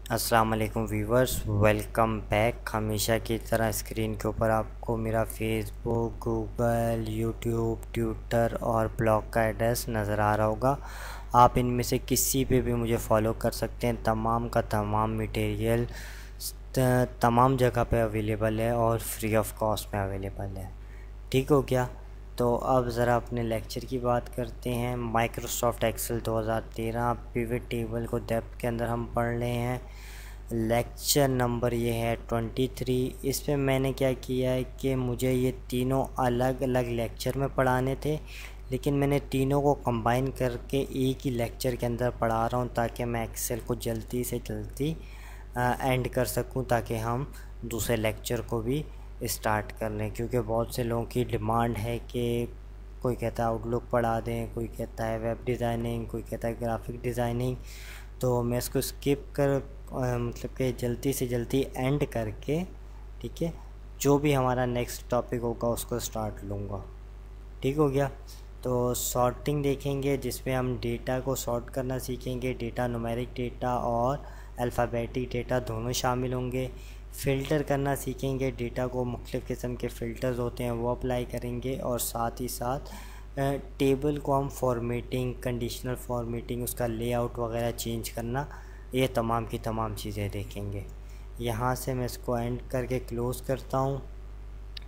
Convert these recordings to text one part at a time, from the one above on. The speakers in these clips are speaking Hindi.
अस्सलाम वालेकुम व्यूवर्स, वेलकम बैक। हमेशा की तरह स्क्रीन के ऊपर आपको मेरा फेसबुक, गूगल, यूट्यूब, ट्विटर और ब्लॉग का एड्रेस नज़र आ रहा होगा। आप इनमें से किसी पे भी मुझे फॉलो कर सकते हैं। तमाम का तमाम मटेरियल तमाम जगह पे अवेलेबल है और फ्री ऑफ कॉस्ट में अवेलेबल है। ठीक हो गया। तो अब ज़रा अपने लेक्चर की बात करते हैं। माइक्रोसॉफ्ट एक्सेल 2013 पिवट टेबल को डेप्थ के अंदर हम पढ़ रहे हैं। लेक्चर नंबर ये है 23। इस पे मैंने क्या किया है कि मुझे ये तीनों अलग अलग लेक्चर में पढ़ाने थे, लेकिन मैंने तीनों को कंबाइन करके एक ही लेक्चर के अंदर पढ़ा रहा हूँ ताकि मैं एक्सेल को जल्दी से जल्दी एंड कर सकूँ, ताकि हम दूसरे लेक्चर को भी स्टार्ट कर लें। क्योंकि बहुत से लोगों की डिमांड है कि कोई कहता है आउटलुक पढ़ा दें, कोई कहता है वेब डिज़ाइनिंग, कोई कहता है ग्राफिक डिज़ाइनिंग। तो मैं इसको स्किप कर मतलब कि जल्दी से जल्दी एंड करके, ठीक है, जो भी हमारा नेक्स्ट टॉपिक होगा उसको स्टार्ट लूँगा। ठीक हो गया। तो सॉर्टिंग देखेंगे जिसमें हम डेटा को सॉर्ट करना सीखेंगे। डेटा न्यूमेरिक डेटा और अल्फ़ाबेटिक डेटा दोनों शामिल होंगे। फ़िल्टर करना सीखेंगे, डेटा को मुख्तलिफ़ किस्म के फ़िल्टर्स होते हैं वो अप्लाई करेंगे। और साथ ही साथ टेबल को हम फॉर्मेटिंग, कंडीशनल फॉर्मेटिंग, उसका लेआउट वगैरह चेंज करना, ये तमाम की तमाम चीज़ें देखेंगे। यहाँ से मैं इसको एंड करके क्लोज़ करता हूँ।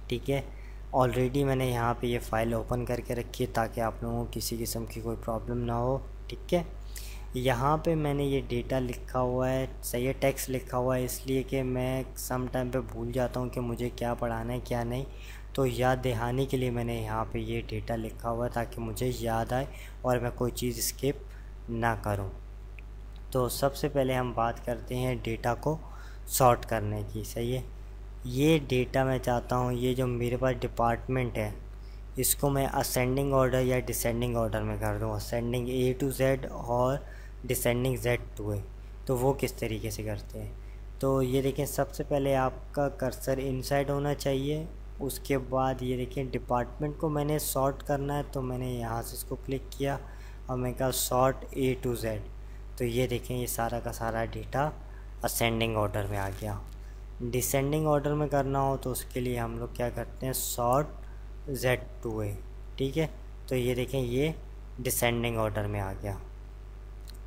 ठीक है, ऑलरेडी मैंने यहाँ पे ये फ़ाइल ओपन करके रखी है ताकि आप लोगों को किसी किस्म की कोई प्रॉब्लम ना हो। ठीक है, यहाँ पे मैंने ये डेटा लिखा हुआ है, सही है, टेक्स्ट लिखा हुआ है, इसलिए कि मैं सम टाइम पे भूल जाता हूँ कि मुझे क्या पढ़ाना है क्या नहीं। तो याद दहानी के लिए मैंने यहाँ पे ये डेटा लिखा हुआ है ताकि मुझे याद आए और मैं कोई चीज़ स्किप ना करूँ। तो सबसे पहले हम बात करते हैं डेटा को सॉर्ट करने की। सही है, ये डेटा मैं चाहता हूँ, ये जो मेरे पास डिपार्टमेंट है इसको मैं असेंडिंग ऑर्डर या डिसेंडिंग ऑर्डर में कर दूँ। असेंडिंग A to Z और डिसेंडिंग Z to A। तो वो किस तरीके से करते हैं, तो ये देखें, सबसे पहले आपका कर्सर इनसाइड होना चाहिए। उसके बाद ये देखें, डिपार्टमेंट को मैंने सॉर्ट करना है तो मैंने यहाँ से इसको क्लिक किया और मैं कहा सॉर्ट A to Z। तो ये देखें, ये सारा का सारा डेटा असेंडिंग ऑर्डर में आ गया। डिसेंडिंग ऑर्डर में करना हो तो उसके लिए हम लोग क्या करते हैं, सॉर्ट Z to A। ठीक है, तो ये देखें, ये डिसेंडिंग ऑर्डर में आ गया।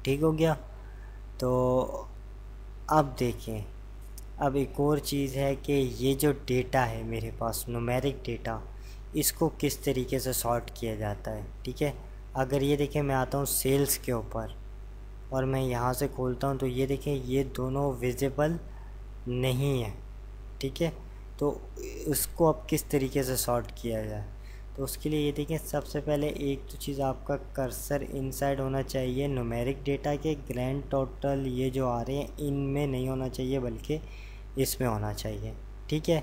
ठीक हो गया। तो अब देखें, अब एक और चीज़ है कि ये जो डेटा है मेरे पास न्यूमेरिक डेटा, इसको किस तरीके से सॉर्ट किया जाता है। ठीक है, अगर ये देखें, मैं आता हूँ सेल्स के ऊपर और मैं यहाँ से खोलता हूँ तो ये देखें, ये दोनों विजिबल नहीं है। ठीक है, तो इसको अब किस तरीके से सॉर्ट किया जाए, तो उसके लिए ये देखें, सबसे पहले एक तो चीज़, आपका कर्सर इनसाइड होना चाहिए न्यूमेरिक डेटा के। ग्रैंड टोटल ये जो आ रहे हैं इनमें नहीं होना चाहिए बल्कि इसमें होना चाहिए। ठीक है,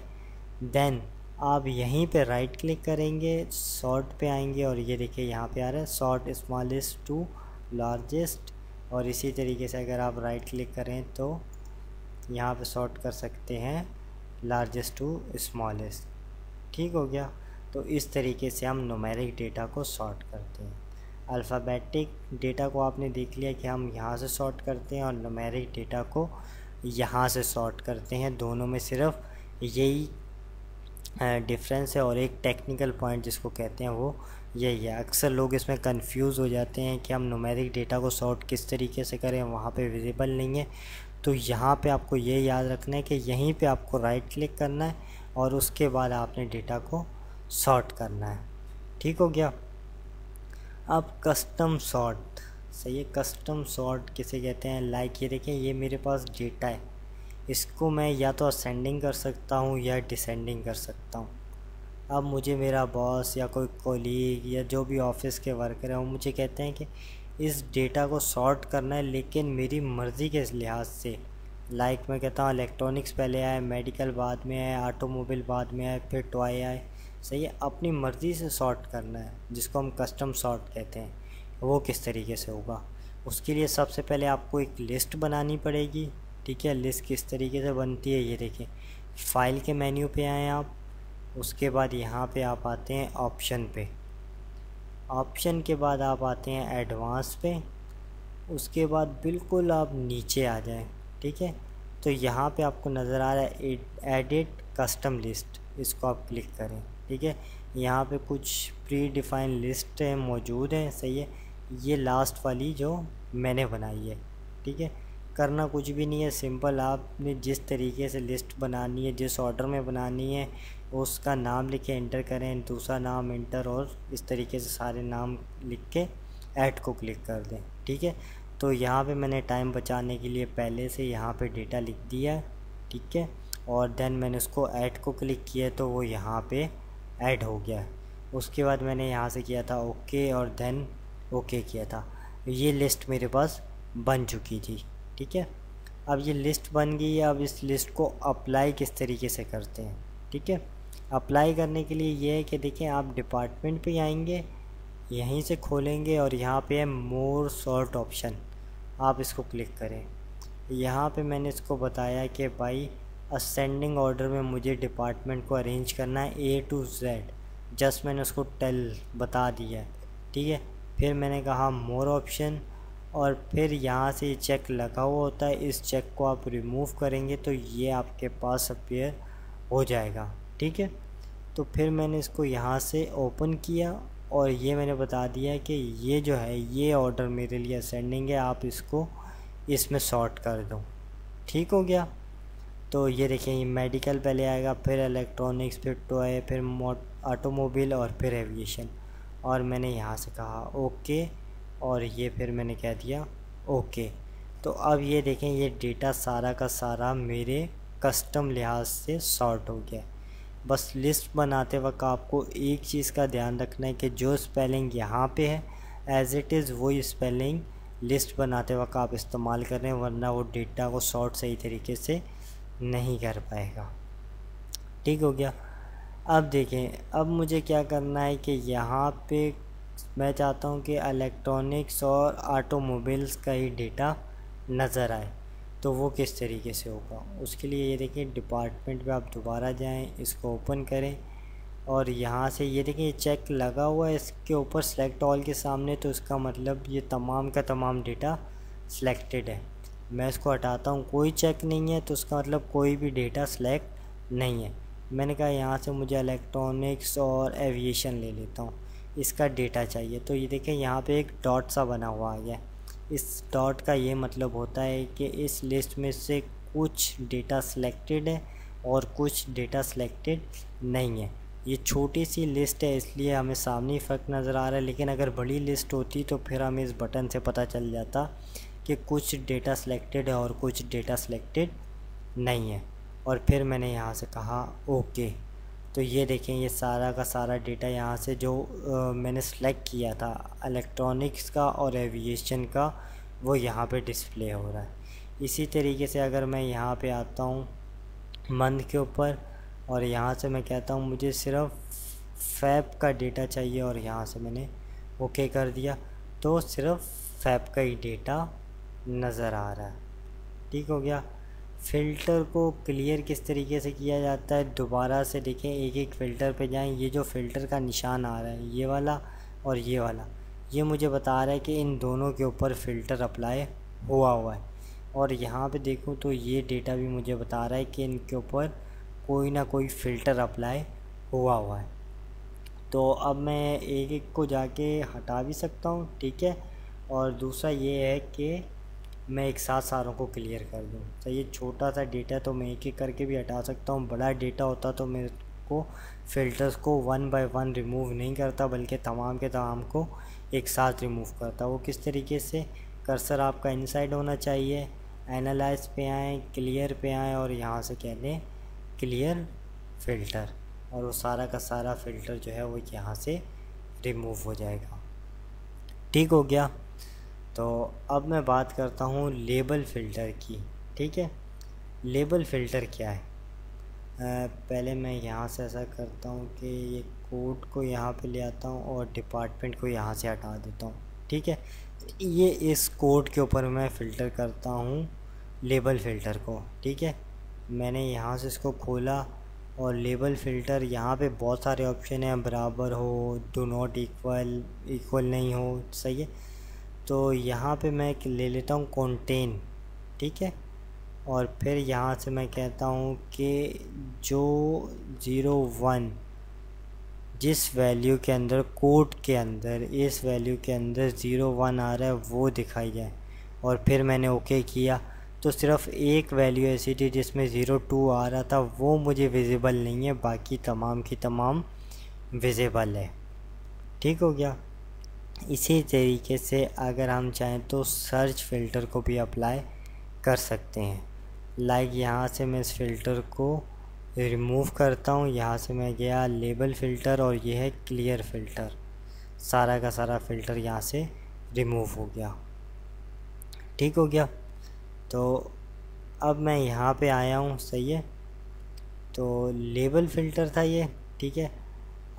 देन आप यहीं पे राइट क्लिक करेंगे, सॉर्ट पे आएंगे और ये देखिए यहाँ पे आ रहा है सॉर्ट स्मॉलेस्ट टू लार्जेस्ट। और इसी तरीके से अगर आप राइट क्लिक करें तो यहाँ पे सॉर्ट कर सकते हैं लार्जेस्ट टू स्मॉलेस्ट। ठीक हो गया। तो इस तरीके से हम न्यूमेरिक डेटा को सॉर्ट करते हैं। अल्फ़ाबेटिक डेटा को आपने देख लिया कि हम यहाँ से सॉर्ट करते हैं और न्यूमेरिक डेटा को यहाँ से सॉर्ट करते हैं। दोनों में सिर्फ यही डिफरेंस है और एक टेक्निकल पॉइंट जिसको कहते हैं वो यही है। अक्सर लोग इसमें कंफ्यूज हो जाते हैं कि हम न्यूमेरिक डेटा को सॉर्ट किस तरीके से करें, वहाँ पे विजिबल नहीं है। तो यहाँ पे आपको ये याद रखना है कि यहीं पे आपको राइट क्लिक करना है और उसके बाद आपने डेटा को सॉर्ट करना है। ठीक हो गया। अब कस्टम सॉर्ट, सही है, कस्टम सॉर्ट किसे कहते हैं, लाइक ये देखें, ये मेरे पास डेटा है, इसको मैं या तो असेंडिंग कर सकता हूँ या डिसेंडिंग कर सकता हूँ। अब मुझे मेरा बॉस या कोई कोलीग या जो भी ऑफिस के वर्कर हैं वो मुझे कहते हैं कि इस डेटा को सॉर्ट करना है, लेकिन मेरी मर्ज़ी के लिहाज से। लाइक मैं कहता हूँ इलेक्ट्रॉनिक्स पहले आए, मेडिकल बाद में आए, ऑटोमोबाइल बाद में आए, फिर टॉय आए। सही है, अपनी मर्ज़ी से सॉर्ट करना है जिसको हम कस्टम सॉर्ट कहते हैं। वो किस तरीके से होगा, उसके लिए सबसे पहले आपको एक लिस्ट बनानी पड़ेगी। ठीक है, लिस्ट किस तरीके से बनती है, ये देखें, फाइल के मेन्यू पे आएँ आप, उसके बाद यहाँ पे आप आते हैं ऑप्शन पे, ऑप्शन के बाद आप आते हैं एडवांस पे, उसके बाद बिल्कुल आप नीचे आ जाएं। ठीक है। तो यहाँ पे आपको नज़र आ रहा है एडिट कस्टम लिस्ट, इसको आप क्लिक करें। ठीक है, यहाँ पे कुछ प्री डिफाइन लिस्ट मौजूद हैं, सही है। ये लास्ट वाली जो मैंने बनाई है। ठीक है, करना कुछ भी नहीं है, सिंपल आपने जिस तरीके से लिस्ट बनानी है, जिस ऑर्डर में बनानी है, उसका नाम लिख के एंटर करें, दूसरा नाम एंटर, और इस तरीके से सारे नाम लिख के ऐड को क्लिक कर दें। ठीक है, तो यहाँ पे मैंने टाइम बचाने के लिए पहले से यहाँ पे डेटा लिख दिया। ठीक है, और देन मैंने उसको ऐड को क्लिक किया तो वो यहाँ पे ऐड हो गया। उसके बाद मैंने यहाँ से किया था ओके, और देन ओके किया था। ये लिस्ट मेरे पास बन चुकी थी। ठीक है, अब ये लिस्ट बन गई है। अब इस लिस्ट को अप्लाई किस तरीके से करते हैं। ठीक है, अप्लाई करने के लिए ये है कि देखें, आप डिपार्टमेंट पे आएंगे, यहीं से खोलेंगे और यहाँ पे है मोर सॉर्ट ऑप्शन, आप इसको क्लिक करें। यहाँ पे मैंने इसको बताया कि भाई असेंडिंग ऑर्डर में मुझे डिपार्टमेंट को अरेंज करना है A to Z, जस्ट मैंने उसको बता दिया। ठीक है, फिर मैंने कहा मोर ऑप्शन, और फिर यहाँ से चेक लगा हुआ होता है, इस चेक को आप रिमूव करेंगे तो ये आपके पास अपीयर हो जाएगा। ठीक है, तो फिर मैंने इसको यहाँ से ओपन किया और ये मैंने बता दिया कि ये जो है ये ऑर्डर मेरे लिए असेंडिंग है, आप इसको इसमें सॉर्ट कर दो। ठीक हो गया। तो ये देखें, ये मेडिकल पहले आएगा, फिर इलेक्ट्रॉनिक्स, फिर टॉय, फिर ऑटोमोबाइल और फिर एविएशन, और मैंने यहाँ से कहा ओके, और ये फिर मैंने कह दिया ओके। तो अब ये देखें, ये डेटा सारा का सारा मेरे कस्टम लिहाज से सॉर्ट हो गया। बस लिस्ट बनाते वक्त आपको एक चीज़ का ध्यान रखना है कि जो स्पेलिंग यहाँ पे है एज़ इट इज़ वही स्पेलिंग लिस्ट बनाते वक्त आप इस्तेमाल करें, वरना वो डेटा को सॉर्ट सही तरीके से नहीं कर पाएगा। ठीक हो गया। अब देखें, अब मुझे क्या करना है कि यहाँ पे मैं चाहता हूँ कि इलेक्ट्रॉनिक्स और ऑटोमोबाइल्स का ही डेटा नज़र आए, तो वो किस तरीके से होगा। उसके लिए ये देखें, डिपार्टमेंट पे आप दोबारा जाएं, इसको ओपन करें, और यहाँ से ये देखें, ये चेक लगा हुआ है इसके ऊपर सेलेक्ट ऑल के सामने, तो इसका मतलब ये तमाम का तमाम डेटा सिलेक्टेड है। मैं इसको हटाता हूँ, कोई चेक नहीं है, तो उसका मतलब कोई भी डेटा सेलेक्ट नहीं है। मैंने कहा यहाँ से मुझे इलेक्ट्रॉनिक्स और एविएशन ले लेता हूँ, इसका डेटा चाहिए। तो ये देखें, यहाँ पे एक डॉट सा बना हुआ आ गया। इस डॉट का ये मतलब होता है कि इस लिस्ट में से कुछ डेटा सिलेक्टेड है और कुछ डेटा सिलेक्टेड नहीं है। ये छोटी सी लिस्ट है इसलिए हमें सामने ही फ़र्क नज़र आ रहा है, लेकिन अगर बड़ी लिस्ट होती तो फिर हमें इस बटन से पता चल जाता कि कुछ डेटा सिलेक्टेड है और कुछ डेटा सिलेक्टेड नहीं है। और फिर मैंने यहाँ से कहा ओके, तो ये देखें, ये सारा का सारा डेटा यहाँ से जो मैंने सेलेक्ट किया था इलेक्ट्रॉनिक्स का और एविएशन का, वो यहाँ पे डिस्प्ले हो रहा है। इसी तरीके से अगर मैं यहाँ पे आता हूँ मंथ के ऊपर, और यहाँ से मैं कहता हूँ मुझे सिर्फ फैब का डेटा चाहिए, और यहाँ से मैंने ओके कर दिया, तो सिर्फ फैब का ही डेटा नज़र आ रहा है। ठीक हो गया। फ़िल्टर को क्लियर किस तरीके से किया जाता है, दोबारा से देखें, एक एक फ़िल्टर पे जाएं। ये जो फ़िल्टर का निशान आ रहा है, ये वाला और ये वाला, ये मुझे बता रहा है कि इन दोनों के ऊपर फ़िल्टर अप्लाई हुआ है। और यहाँ पे देखूँ तो ये डेटा भी मुझे बता रहा है कि इनके ऊपर कोई ना कोई फ़िल्टर अप्लाई हुआ है। तो अब मैं एक एक को जाके हटा भी सकता हूँ। ठीक है, और दूसरा ये है कि मैं एक साथ सारों को क्लियर कर दूँ। तो ये छोटा सा डेटा तो मैं एक एक करके भी हटा सकता हूँ, बड़ा डेटा होता तो मेरे को फ़िल्टर्स को 1 बाय 1 रिमूव नहीं करता, बल्कि तमाम के तमाम को एक साथ रिमूव करता। वो किस तरीके से, कर्सर आपका इनसाइड होना चाहिए, एनालाइज पे आएँ, क्लियर पे आएँ, और यहाँ से कह दें क्लियर फ़िल्टर, और वो सारा का सारा फ़िल्टर जो है वो यहाँ से रिमूव हो जाएगा। ठीक हो गया। तो अब मैं बात करता हूँ लेबल फ़िल्टर की। ठीक है, लेबल फ़िल्टर क्या है। पहले मैं यहाँ से ऐसा करता हूँ कि ये कोड को यहाँ पे ले आता हूँ और डिपार्टमेंट को यहाँ से हटा देता हूँ। ठीक है, ये इस कोड के ऊपर मैं फ़िल्टर करता हूँ लेबल फ़िल्टर को। ठीक है, मैंने यहाँ से इसको खोला और लेबल फ़िल्टर, यहाँ पे बहुत सारे ऑप्शन हैं, बराबर हो, डू नॉट इक्वल, इक्वल नहीं हो, सही है। तो यहाँ पे मैं ले लेता हूँ कंटेन। ठीक है, और फिर यहाँ से मैं कहता हूँ कि जो 01 जिस वैल्यू के अंदर कोड के अंदर इस वैल्यू के अंदर 01 आ रहा है वो दिखाई जाए। और फिर मैंने ओके किया तो सिर्फ एक वैल्यू ऐसी थी जिसमें 02 आ रहा था, वो मुझे विजिबल नहीं है, बाकी तमाम की तमाम विजिबल है। ठीक हो गया। इसी तरीके से अगर हम चाहें तो सर्च फ़िल्टर को भी अप्लाई कर सकते हैं। लाइक यहाँ से मैं इस फ़िल्टर को रिमूव करता हूँ, यहाँ से मैं गया लेबल फ़िल्टर और ये है क्लियर फ़िल्टर, सारा का सारा फ़िल्टर यहाँ से रिमूव हो गया। ठीक हो गया। तो अब मैं यहाँ पे आया हूँ, सही है। तो लेबल फ़िल्टर था ये, ठीक है।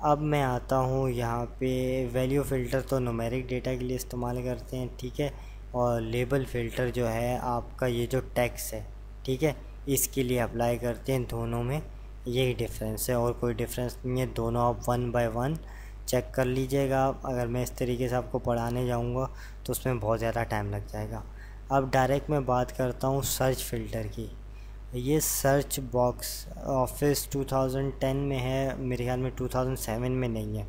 अब मैं आता हूँ यहाँ पे वैल्यू फ़िल्टर तो न्यूमेरिक डेटा के लिए इस्तेमाल करते हैं, ठीक है। और लेबल फ़िल्टर जो है आपका ये जो टेक्स्ट है, ठीक है, इसके लिए अप्लाई करते हैं। दोनों में यही डिफरेंस है और कोई डिफरेंस नहीं है, दोनों आप 1 बाय 1 चेक कर लीजिएगा। अगर मैं इस तरीके से आपको पढ़ाने जाऊँगा तो उसमें बहुत ज़्यादा टाइम लग जाएगा। अब डायरेक्ट मैं बात करता हूँ सर्च फ़िल्टर की। ये सर्च बॉक्स ऑफिस 2010 में है, मेरे ख्याल में 2007 में नहीं है।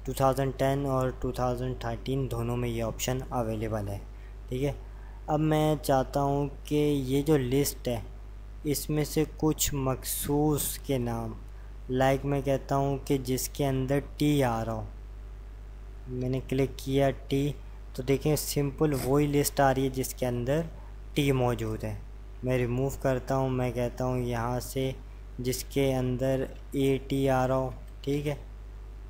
2010 और 2013 दोनों में ये ऑप्शन अवेलेबल है, ठीक है। अब मैं चाहता हूँ कि ये जो लिस्ट है इसमें से कुछ मखसूस के नाम, लाइक मैं कहता हूँ कि जिसके अंदर टी आ रहा हो, मैंने क्लिक किया टी, तो देखें सिंपल वही लिस्ट आ रही है जिसके अंदर टी मौजूद है। मैं रिमूव करता हूँ, मैं कहता हूँ यहाँ से जिसके अंदर ए टी आ रहा हो, ठीक है,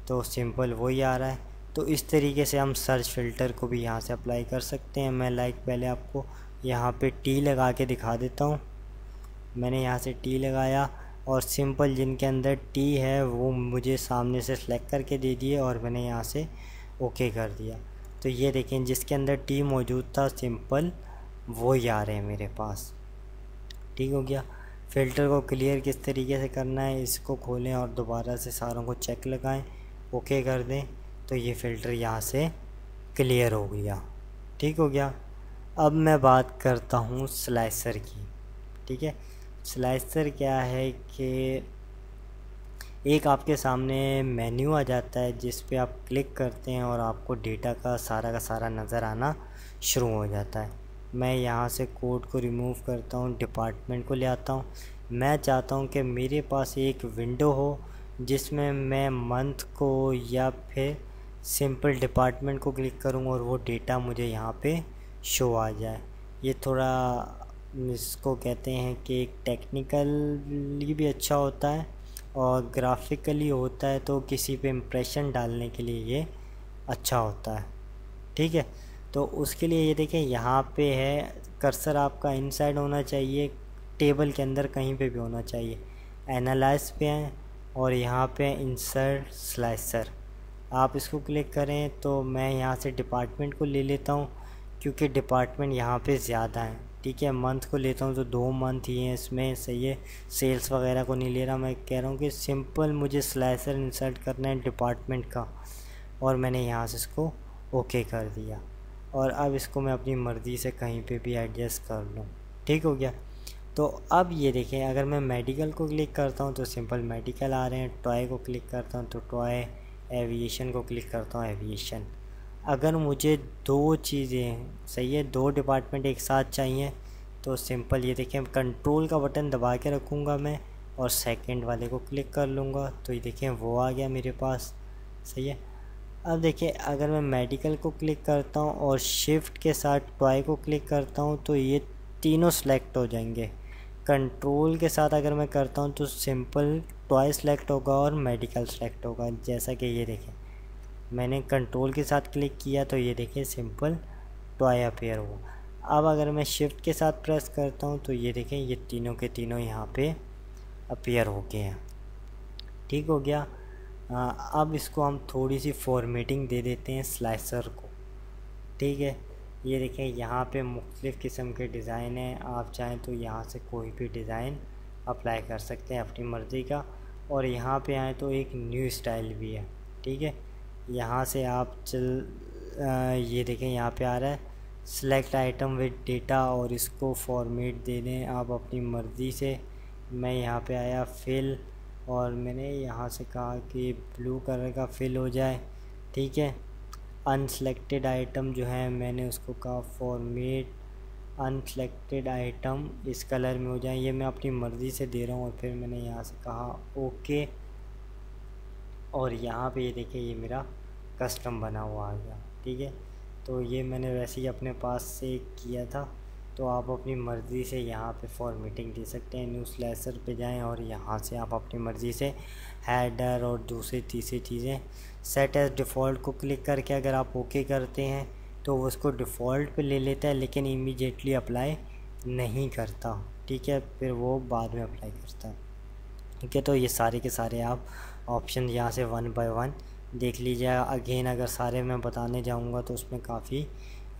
तो सिंपल वही आ रहा है। तो इस तरीके से हम सर्च फ़िल्टर को भी यहाँ से अप्लाई कर सकते हैं। मैं पहले आपको यहाँ पे टी लगा के दिखा देता हूँ। मैंने यहाँ से टी लगाया और सिंपल जिनके अंदर टी है वो मुझे सामने से सेलेक्ट करके दे दिए और मैंने यहाँ से ओके कर दिया। तो ये देखें जिसके अंदर टी मौजूद था सिंपल वो ही आ रहे हैं मेरे पास। ठीक हो गया। फ़िल्टर को क्लियर किस तरीके से करना है, इसको खोलें और दोबारा से सारों को चेक लगाएं, ओके कर दें, तो ये फ़िल्टर यहाँ से क्लियर हो गया। ठीक हो गया। अब मैं बात करता हूँ स्लाइसर की, ठीक है। स्लाइसर क्या है कि एक आपके सामने मेन्यू आ जाता है जिस पे आप क्लिक करते हैं और आपको डेटा का सारा नज़र आना शुरू हो जाता है। मैं यहाँ से कोड को रिमूव करता हूँ, डिपार्टमेंट को ले आता हूँ। मैं चाहता हूँ कि मेरे पास एक विंडो हो जिसमें मैं मंथ को या फिर सिंपल डिपार्टमेंट को क्लिक करूँ और वो डेटा मुझे यहाँ पे शो आ जाए। ये थोड़ा इसको कहते हैं कि एक टेक्निकली भी अच्छा होता है और ग्राफिकली होता है, तो किसी पे इम्प्रेशन डालने के लिए ये अच्छा होता है। ठीक है। तो उसके लिए ये देखें यहाँ पे है कर्सर, आपका इनसाइड होना चाहिए, टेबल के अंदर कहीं पे भी होना चाहिए। एनालाइज पे हैं और यहाँ पे इंसर्ट स्लाइसर, आप इसको क्लिक करें। तो मैं यहाँ से डिपार्टमेंट को ले लेता हूँ क्योंकि डिपार्टमेंट यहाँ पे ज़्यादा है। ठीक है। मंथ को लेता हूँ तो 2 मंथ ही हैं इसमें, सही है। सेल्स वगैरह को नहीं ले रहा, मैं कह रहा हूँ कि सिंपल मुझे स्लाइसर इंसर्ट करना है डिपार्टमेंट का, और मैंने यहाँ से इसको ओके कर दिया। और अब इसको मैं अपनी मर्ज़ी से कहीं पे भी एडजस्ट कर लूँ। ठीक हो गया। तो अब ये देखें, अगर मैं मेडिकल को क्लिक करता हूँ तो सिंपल मेडिकल आ रहे हैं, टॉय को क्लिक करता हूँ तो टॉय, एविएशन को क्लिक करता हूँ एविएशन। अगर मुझे 2 चीज़ें, सही है, 2 डिपार्टमेंट एक साथ चाहिए तो सिंपल ये देखें कंट्रोल का बटन दबा के रखूँगा मैं और सेकंड वाले को क्लिक कर लूँगा, तो ये देखें वो आ गया मेरे पास, सही है। अब देखिए अगर मैं मेडिकल को क्लिक करता हूँ और शिफ्ट के साथ टॉय को क्लिक करता हूँ तो ये तीनों सेलेक्ट हो जाएंगे। कंट्रोल के साथ अगर मैं करता हूँ तो सिंपल टॉय सेलेक्ट होगा और मेडिकल सेलेक्ट होगा। जैसा कि ये देखें मैंने कंट्रोल के साथ क्लिक किया तो ये देखिए सिंपल टॉय अपीयर हुआ। अब अगर मैं शिफ्ट के साथ प्रेस करता हूँ तो ये देखें ये तीनों के तीनों यहाँ पे अपीयर हो गए हैं। ठीक हो गया। अब इसको हम थोड़ी सी फॉर्मेटिंग दे देते हैं स्लाइसर को। ठीक है। ये देखें यहाँ पे मुख्तलिफ़ किस्म के डिज़ाइन हैं, आप चाहें तो यहाँ से कोई भी डिज़ाइन अप्लाई कर सकते हैं अपनी मर्ज़ी का। और यहाँ पे आए तो एक न्यू स्टाइल भी है। ठीक है। यहाँ से आप ये देखें यहाँ पे आ रहा है सेलेक्ट आइटम विद डेटा और इसको फॉर्मेट दे दें आप अपनी मर्ज़ी से। मैं यहाँ पे आया फिल और मैंने यहाँ से कहा कि ब्लू कलर का फिल हो जाए, ठीक है। अनसेलेक्टेड आइटम जो है मैंने उसको कहा फॉर्मेट अनसेलेक्टेड आइटम इस कलर में हो जाए, ये मैं अपनी मर्ज़ी से दे रहा हूँ। और फिर मैंने यहाँ से कहा ओके, और यहाँ पे ये देखिए ये मेरा कस्टम बना हुआ आ गया, ठीक है। तो ये मैंने वैसे ही अपने पास से किया था, तो आप अपनी मर्ज़ी से यहाँ पे फॉर्मेटिंग दे सकते हैं। न्यू स्लाइसर पे जाएं और यहाँ से आप अपनी मर्ज़ी से हेडर और दूसरी तीसरी चीज़ें सेट एज डिफ़ॉल्ट को क्लिक करके अगर आप ओके करते हैं तो वो उसको डिफ़ॉल्ट पे ले लेता है, लेकिन इमीडिएटली अप्लाई नहीं करता, ठीक है। फिर वो बाद में अप्लाई करता है, ठीक है। तो ये सारे के सारे आप ऑप्शन यहाँ से वन बाय वन देख लीजिए। अगेन अगर सारे मैं बताने जाऊँगा तो उसमें काफ़ी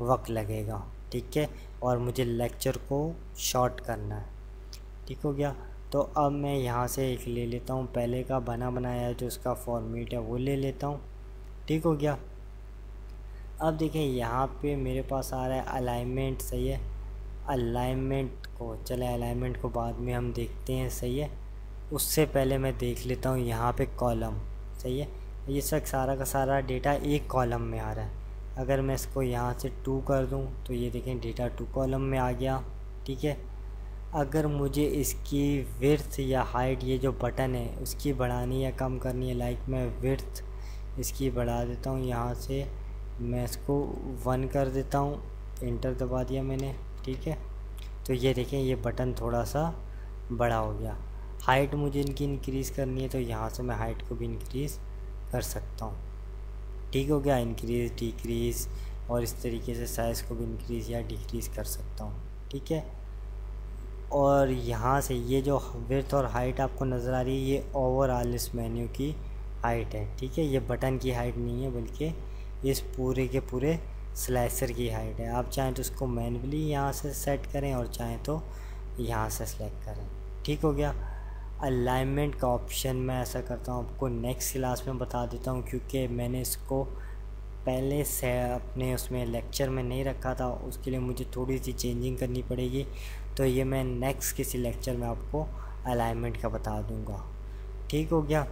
वक्त लगेगा, ठीक है। और मुझे लेक्चर को शॉर्ट करना है, ठीक हो गया। तो अब मैं यहाँ से एक ले लेता हूँ, पहले का बना बनाया जो उसका फॉर्मेट है वो ले लेता हूँ, ठीक हो गया। अब देखें यहाँ पे मेरे पास आ रहा है अलाइनमेंट, सही है। अलाइनमेंट को चले अलाइनमेंट को बाद में हम देखते हैं, सही है। उससे पहले मैं देख लेता हूँ यहाँ पे कॉलम, सही है। ये सब सारा का सारा डेटा एक कॉलम में आ रहा है। अगर मैं इसको यहाँ से 2 कर दूँ तो ये देखें डेटा 2 कॉलम में आ गया, ठीक है। अगर मुझे इसकी विड्थ या हाइट, ये जो बटन है उसकी बढ़ानी या कम करनी है, लाइक मैं विड्थ इसकी बढ़ा देता हूँ, यहाँ से मैं इसको 1 कर देता हूँ, इंटर दबा दिया मैंने, ठीक है। तो ये देखें ये बटन थोड़ा सा बड़ा हो गया। हाइट मुझे इनकी इंक्रीज़ करनी है तो यहाँ से मैं हाइट को भी इंक्रीज़ कर सकता हूँ, ठीक हो गया। इंक्रीज़ डिक्रीज़ और इस तरीके से साइज़ को भी इंक्रीज़ या डिक्रीज़ कर सकता हूँ, ठीक है। और यहाँ से ये जो विड्थ और हाइट आपको नज़र आ रही है ये ओवरऑल इस मेन्यू की हाइट है, ठीक है। ये बटन की हाइट नहीं है बल्कि इस पूरे के पूरे स्लाइसर की हाइट है। आप चाहें तो उसको मैन्युअली यहाँ से सेट करें और चाहें तो यहाँ से सेलेक्ट करें, ठीक हो गया। अलाइनमेंट का ऑप्शन मैं ऐसा करता हूँ आपको नेक्स्ट क्लास में बता देता हूँ, क्योंकि मैंने इसको पहले से अपने उसमें लेक्चर में नहीं रखा था, उसके लिए मुझे थोड़ी सी चेंजिंग करनी पड़ेगी। तो ये मैं नेक्स्ट किसी लेक्चर में आपको अलाइनमेंट का बता दूँगा, ठीक हो गया।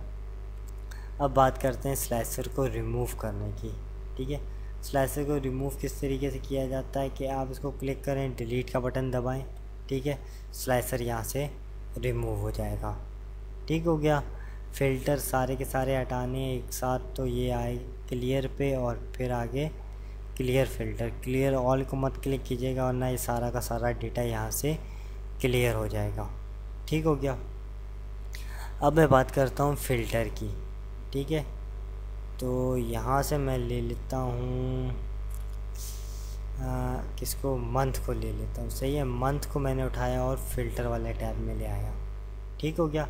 अब बात करते हैं स्लाइसर को रिमूव करने की, ठीक है। स्लाइसर को रिमूव किस तरीके से किया जाता है कि आप इसको क्लिक करें, डिलीट का बटन दबाएं, ठीक है। स्लाइसर यहाँ से रिमूव हो जाएगा, ठीक हो गया। फ़िल्टर सारे के सारे हटाने एक साथ, तो ये आए क्लियर पे और फिर आगे क्लियर फ़िल्टर। क्लियर ऑल को मत क्लिक कीजिएगा वरना ये सारा का सारा डेटा यहाँ से क्लियर हो जाएगा, ठीक हो गया। अब मैं बात करता हूँ फ़िल्टर की, ठीक है। तो यहाँ से मैं ले लेता हूँ किसको, मंथ को ले लेता हूँ, सही है। मंथ को मैंने उठाया और फ़िल्टर वाले टैब में ले आया, ठीक हो गया।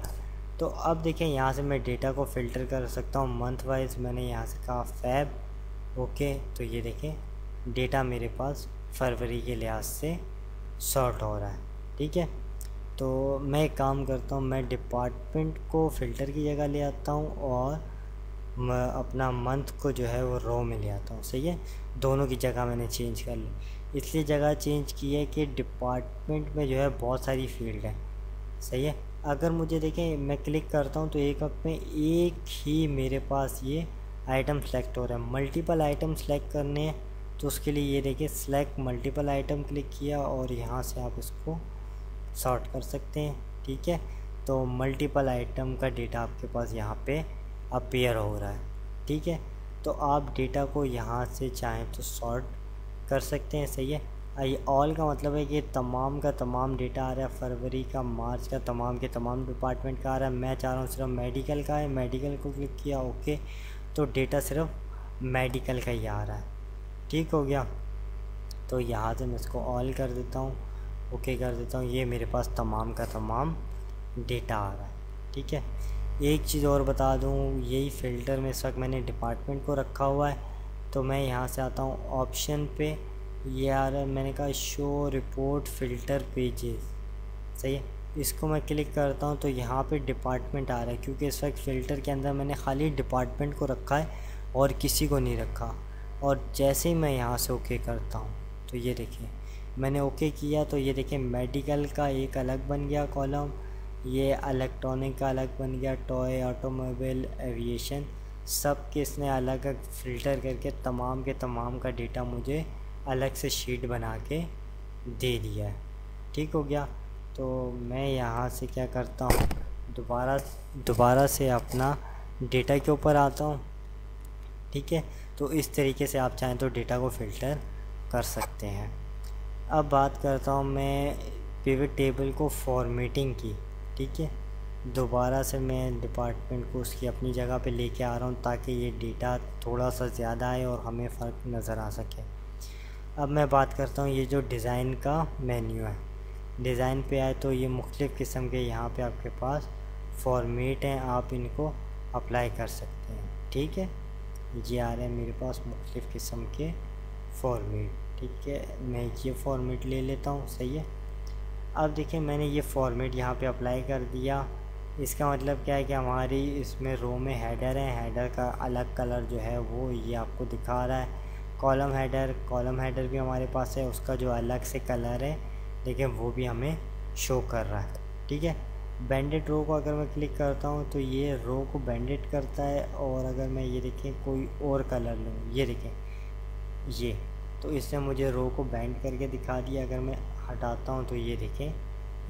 तो अब देखें यहाँ से मैं डेटा को फ़िल्टर कर सकता हूँ मंथ वाइज। मैंने यहाँ से कहा फैब, ओके। तो ये देखें डेटा मेरे पास फरवरी के लिहाज से सॉर्ट हो रहा है, ठीक है। तो मैं एक काम करता हूँ, मैं डिपार्टमेंट को फ़िल्टर की जगह ले आता हूँ और मैं अपना मंथ को जो है वो रो में ले आता हूँ, सही है। दोनों की जगह मैंने चेंज कर ली, इसलिए जगह चेंज की है कि डिपार्टमेंट में जो है बहुत सारी फील्ड है, सही है। अगर मुझे देखें मैं क्लिक करता हूँ तो एक वक्त में एक ही मेरे पास ये आइटम सेलेक्ट हो रहा है। मल्टीपल आइटम सेलेक्ट करने हैं तो उसके लिए ये देखिए सेलेक्ट मल्टीपल आइटम क्लिक किया और यहाँ से आप इसको सॉर्ट कर सकते हैं, ठीक है। तो मल्टीपल आइटम का डेटा आपके पास यहाँ पे अपीयर हो रहा है, ठीक है। तो आप डेटा को यहाँ से चाहें तो सॉर्ट कर सकते हैं, सही है। ये ऑल का मतलब है कि तमाम का तमाम डेटा आ रहा है, फरवरी का, मार्च का, तमाम के तमाम डिपार्टमेंट का आ रहा है। मैं चाह रहा हूँ सिर्फ मेडिकल का है, मेडिकल को क्लिक किया, ओके। तो डेटा सिर्फ मेडिकल का ही आ रहा है, ठीक हो गया। तो यहाँ से मैं इसको ऑल कर देता हूँ, ओके कर देता हूँ। ये मेरे पास तमाम का तमाम डेटा आ रहा है, ठीक है। एक चीज़ और बता दूँ, यही फ़िल्टर में इस वक्त मैंने डिपार्टमेंट को रखा हुआ है। तो मैं यहाँ से आता हूँ ऑप्शन पे, ये आ रहा है, मैंने कहा शो रिपोर्ट फ़िल्टर पेजेस, सही है। इसको मैं क्लिक करता हूँ तो यहाँ पे डिपार्टमेंट आ रहा है, क्योंकि इस वक्त फ़िल्टर के अंदर मैंने खाली डिपार्टमेंट को रखा है और किसी को नहीं रखा। और जैसे ही मैं यहाँ से ओके करता हूँ तो ये देखिए मैंने ओके किया तो ये देखिए मेडिकल का एक अलग बन गया कॉलम, ये इलेक्ट्रॉनिक का अलग बन गया, टॉय, ऑटोमोबाइल, एविएशन, सब के इसने अलग अलग फ़िल्टर करके तमाम के तमाम का डेटा मुझे अलग से शीट बना के दे दिया है। ठीक हो गया। तो मैं यहाँ से क्या करता हूँ, दोबारा से अपना डेटा के ऊपर आता हूँ। ठीक है, तो इस तरीके से आप चाहें तो डेटा को फ़िल्टर कर सकते हैं। अब बात करता हूँ मैं पिवट टेबल को फॉर्मेटिंग की। ठीक है, दोबारा से मैं डिपार्टमेंट को उसकी अपनी जगह पे लेके आ रहा हूँ ताकि ये डेटा थोड़ा सा ज़्यादा आए और हमें फ़र्क नज़र आ सके। अब मैं बात करता हूँ ये जो डिज़ाइन का मेन्यू है, डिज़ाइन पे आए तो ये मुख्तलिफ़ किस्म के यहाँ पे आपके पास फॉर्मेट हैं, आप इनको अप्लाई कर सकते हैं। ठीक है, ये आ रहे हैं मेरे पास मुख्तलिफ़ किस्म के फॉर्मेट। ठीक है, मैं ये फॉर्मेट ले लेता हूँ। सही है, अब देखिए मैंने ये फॉर्मेट यहाँ पे अप्लाई कर दिया। इसका मतलब क्या है कि हमारी इसमें रो में हेडर है, हेडर का अलग कलर जो है वो ये आपको दिखा रहा है। कॉलम हेडर भी हमारे पास है, उसका जो अलग से कलर है देखिए वो भी हमें शो कर रहा है। ठीक है, बैंडेड रो को अगर मैं क्लिक करता हूँ तो ये रो को बैंडेड करता है, और अगर मैं ये देखें कोई और कलर लूँ, ये देखें ये, तो इसने मुझे रो को बैंड करके दिखा दिया। अगर मैं हटाता हूँ तो ये देखें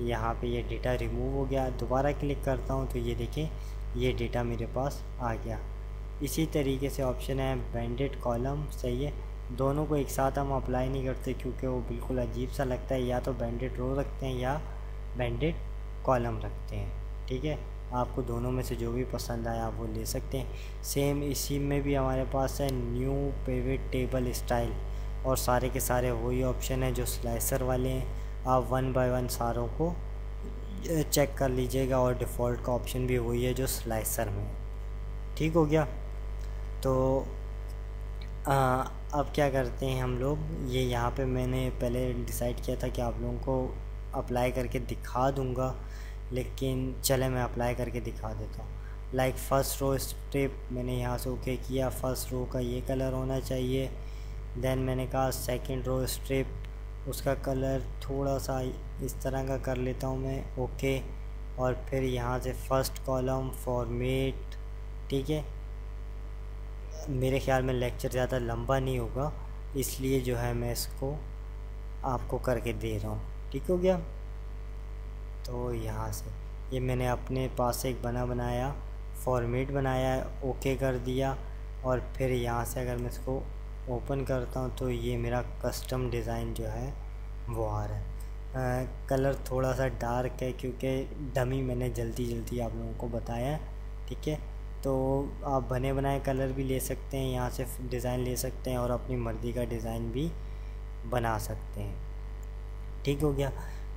यहाँ पे ये डेटा रिमूव हो गया। दोबारा क्लिक करता हूँ तो ये देखें ये डेटा मेरे पास आ गया। इसी तरीके से ऑप्शन है बैंडेड कॉलम। सही है, दोनों को एक साथ हम अप्लाई नहीं करते क्योंकि वो बिल्कुल अजीब सा लगता है। या तो बैंडेड रो रखते हैं या बैंडेड कॉलम रखते हैं। ठीक है, आपको दोनों में से जो भी पसंद आया आप वो ले सकते हैं। सेम इसी में भी हमारे पास है न्यू पिवट टेबल स्टाइल, और सारे के सारे वही ऑप्शन है जो स्लाइसर वाले हैं। आप 1 बाय 1 सारों को चेक कर लीजिएगा, और डिफ़ॉल्ट का ऑप्शन भी वही है जो स्लाइसर में। ठीक हो गया। तो अब क्या करते हैं हम लोग, ये यहाँ पे मैंने पहले डिसाइड किया था कि आप लोगों को अप्लाई करके दिखा दूँगा, लेकिन चले मैं अप्लाई करके दिखा देता हूँ। लाइक फ़र्स्ट रो स्ट्रिप मैंने यहाँ से ओके किया, फ़र्स्ट रो का ये कलर होना चाहिए। देन मैंने कहा सेकंड रो स्ट्रिप, उसका कलर थोड़ा सा इस तरह का कर लेता हूँ मैं, ओके। और फिर यहाँ से फ़र्स्ट कॉलम फॉर्मेट। ठीक है, मेरे ख्याल में लेक्चर ज़्यादा लंबा नहीं होगा, इसलिए जो है मैं इसको आपको करके दे रहा हूँ। ठीक हो गया। तो यहाँ से ये मैंने अपने पास से एक बनाया फॉर्मेट बनाया है, ओके कर दिया। और फिर यहाँ से अगर मैं इसको ओपन करता हूँ तो ये मेरा कस्टम डिज़ाइन जो है वो आ रहा है। कलर थोड़ा सा डार्क है क्योंकि डमी मैंने जल्दी आप लोगों को बताया है। ठीक है, तो आप बने बनाए कलर भी ले सकते हैं, यहाँ से डिज़ाइन ले सकते हैं और अपनी मर्ज़ी का डिज़ाइन भी बना सकते हैं। ठीक हो गया।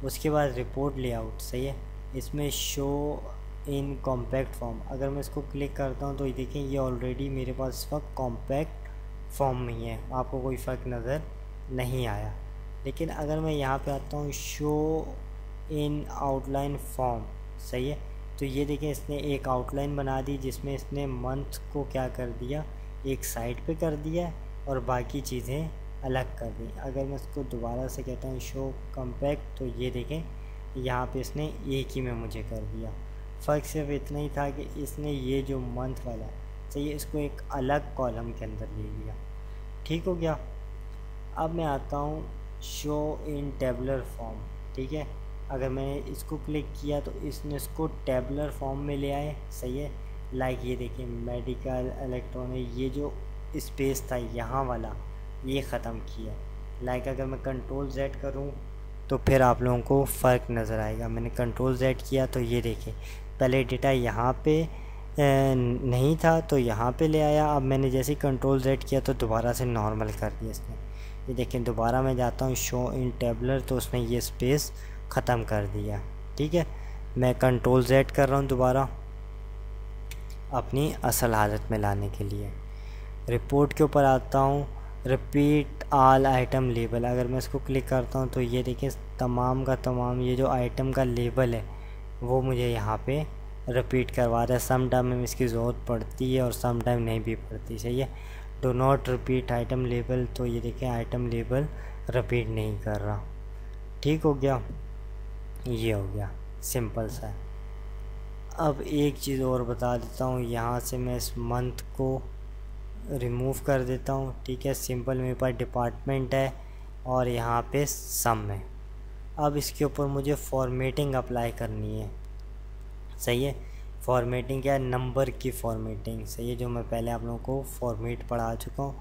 उसके बाद रिपोर्ट लेआउट। सही है, इसमें शो इन कॉम्पैक्ट फॉर्म, अगर मैं इसको क्लिक करता हूँ तो ये देखें ये ऑलरेडी मेरे पास इस वक्त कॉम्पैक्ट फॉर्म में ही है, आपको कोई फ़र्क नज़र नहीं आया। लेकिन अगर मैं यहाँ पे आता हूँ शो इन आउटलाइन फॉर्म, सही है, तो ये देखें इसने एक आउटलाइन बना दी जिसमें इसने मंथ को क्या कर दिया, एक साइड पे कर दिया और बाकी चीज़ें अलग कर दी। अगर मैं इसको दोबारा से कहता हूँ शो कॉम्पैक्ट, तो ये देखें यहाँ पे इसने एक ही में मुझे कर दिया। फ़र्क सिर्फ इतना ही था कि इसने ये जो मंथ वाला है, चाहिए इसको एक अलग कॉलम के अंदर ले लिया। ठीक हो गया। अब मैं आता हूँ शो इन टेबलर फॉर्म। ठीक है, अगर मैंने इसको क्लिक किया तो इसने इसको टेबलर फॉर्म में ले आए। सही है, लाइक ये देखिए मेडिकल, इलेक्ट्रॉनिक, ये जो स्पेस था यहाँ वाला ये ख़त्म किया। लाइक अगर मैं कंट्रोल Z करूँ तो फिर आप लोगों को फ़र्क नज़र आएगा। मैंने कंट्रोल Z किया तो ये देखिए पहले डेटा यहाँ पे नहीं था तो यहाँ पे ले आया। अब मैंने जैसे ही कंट्रोल Z किया तो दोबारा से नॉर्मल कर दिया इसने। ये देखें दोबारा मैं जाता हूँ शो इन टेबलर तो उसने ये स्पेस ख़त्म कर दिया। ठीक है, मैं कंट्रोल Z कर रहा हूँ दोबारा अपनी असल हालत में लाने के लिए। रिपोर्ट के ऊपर आता हूँ, रिपीट ऑल आइटम लेबल, अगर मैं इसको क्लिक करता हूँ तो ये देखिए तमाम का तमाम ये जो आइटम का लेबल है वो मुझे यहाँ पे रिपीट करवा रहा है। सम टाइम में इसकी ज़रूरत पड़ती है और सम टाइम नहीं भी पड़ती। सही है, do not repeat item label, तो ये देखें आइटम लेबल रिपीट नहीं कर रहा। ठीक हो गया, ये हो गया, सिंपल सा है। अब एक चीज़ और बता देता हूँ, यहाँ से मैं इस मंथ को रिमूव कर देता हूँ। ठीक है, सिंपल मेरे पास डिपार्टमेंट है और यहाँ पे सम है। अब इसके ऊपर मुझे फॉर्मेटिंग अप्लाई करनी है। सही है, फॉर्मेटिंग क्या है, नंबर की फॉर्मेटिंग। सही है, जो मैं पहले आप लोगों को फॉर्मेट पढ़ा चुका हूँ,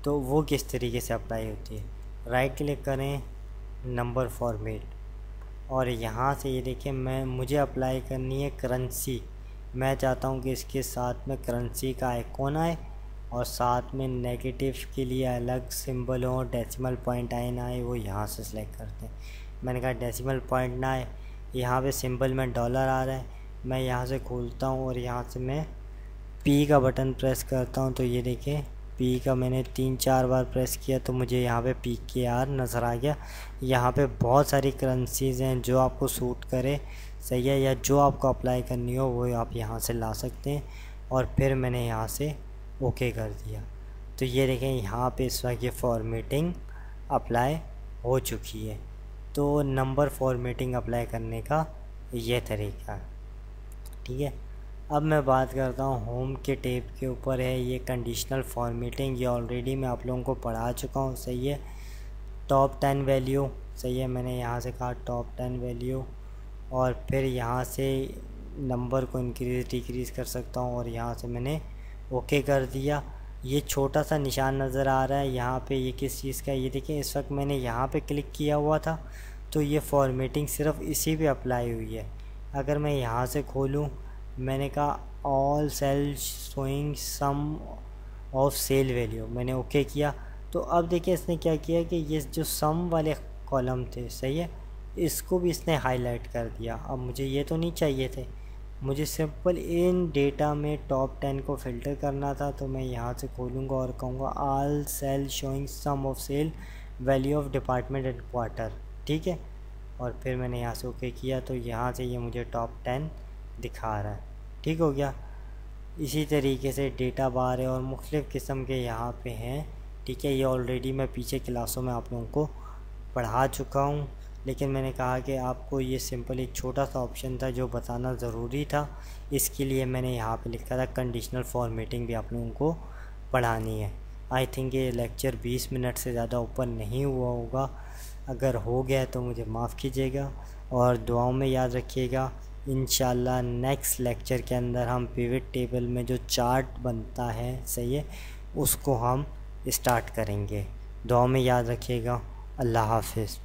तो वो किस तरीके से अप्लाई होती है। राइट क्लिक करें, नंबर फॉर्मेट, और यहाँ से ये देखिए मुझे अप्लाई करनी है करेंसी। मैं चाहता हूँ कि इसके साथ में करेंसी का आइकॉन आए और साथ में नेगेटिव के लिए अलग सिंबल हो, डेसिमल पॉइंट आए ना आए, वो यहाँ से सिलेक्ट करते हैं। मैंने कहा डेसिमल पॉइंट ना आए, यहाँ पे सिंबल में डॉलर आ रहा है, मैं यहाँ से खोलता हूँ और यहाँ से मैं पी का बटन प्रेस करता हूँ। तो ये देखें, पी का मैंने 3-4 बार प्रेस किया तो मुझे यहाँ पे PKR नज़र आ गया। यहाँ पे बहुत सारी करेंसीज़ हैं, जो आपको सूट करे, सही है, या जो आपको अप्लाई करनी हो वो आप यहाँ से ला सकते हैं। और फिर मैंने यहाँ से ओके कर दिया। तो ये देखें, यहाँ पे इस वक्त ये फॉर्मेटिंग अप्लाई हो चुकी है। तो नंबर फॉर्मेटिंग अप्लाई करने का ये तरीका है। ठीक है, अब मैं बात करता हूँ होम के टैब के ऊपर है ये कंडीशनल फॉर्मेटिंग। ये ऑलरेडी मैं आप लोगों को पढ़ा चुका हूँ। सही है, टॉप 10 वैल्यू। सही है, मैंने यहाँ से कहा टॉप 10 वैल्यू, और फिर यहाँ से नंबर को इंक्रीज़ डिक्रीज़ कर सकता हूँ, और यहाँ से मैंने ओके कर दिया। ये छोटा सा निशान नज़र आ रहा है यहाँ पे, ये किस चीज़ का, ये देखिए इस वक्त मैंने यहाँ पे क्लिक किया हुआ था, तो ये फॉर्मेटिंग सिर्फ इसी पे अप्लाई हुई है। अगर मैं यहाँ से खोलूँ, मैंने कहा all cell showing sum of cell value, मैंने ओके किया। तो अब देखिए इसने क्या किया कि ये जो सम वाले कॉलम थे, सही है, इसको भी इसने हाईलाइट कर दिया। अब मुझे ये तो नहीं चाहिए थे, मुझे सिंपल इन डेटा में टॉप 10 को फ़िल्टर करना था। तो मैं यहाँ से खोलूँगा और कहूँगा all cell showing sum of cell value of department and quarter. ठीक है, और फिर मैंने यहाँ से ओके किया, तो यहाँ से ये मुझे टॉप 10 दिखा रहा है। ठीक हो गया। इसी तरीके से डेटा बार है और मुख्तलिफ़ किस्म के यहाँ पे हैं। ठीक है, ये ऑलरेडी मैं पीछे क्लासों में आप लोगों को पढ़ा चुका हूँ, लेकिन मैंने कहा कि आपको ये सिंपल एक छोटा सा ऑप्शन था जो बताना ज़रूरी था, इसके लिए मैंने यहाँ पे लिखा था कंडीशनल फॉर्मेटिंग भी आप लोगों को पढ़ानी है। आई थिंक ये लेक्चर 20 मिनट से ज़्यादा ऊपर नहीं हुआ होगा। अगर हो गया तो मुझे माफ़ कीजिएगा और दुआओं में याद रखिएगा। इंशाल्लाह नेक्स्ट लेक्चर के अंदर हम पिवट टेबल में जो चार्ट बनता है, सही है, उसको हम स्टार्ट करेंगे। दुआओं में याद रखिएगा। अल्लाह हाफ़िज़।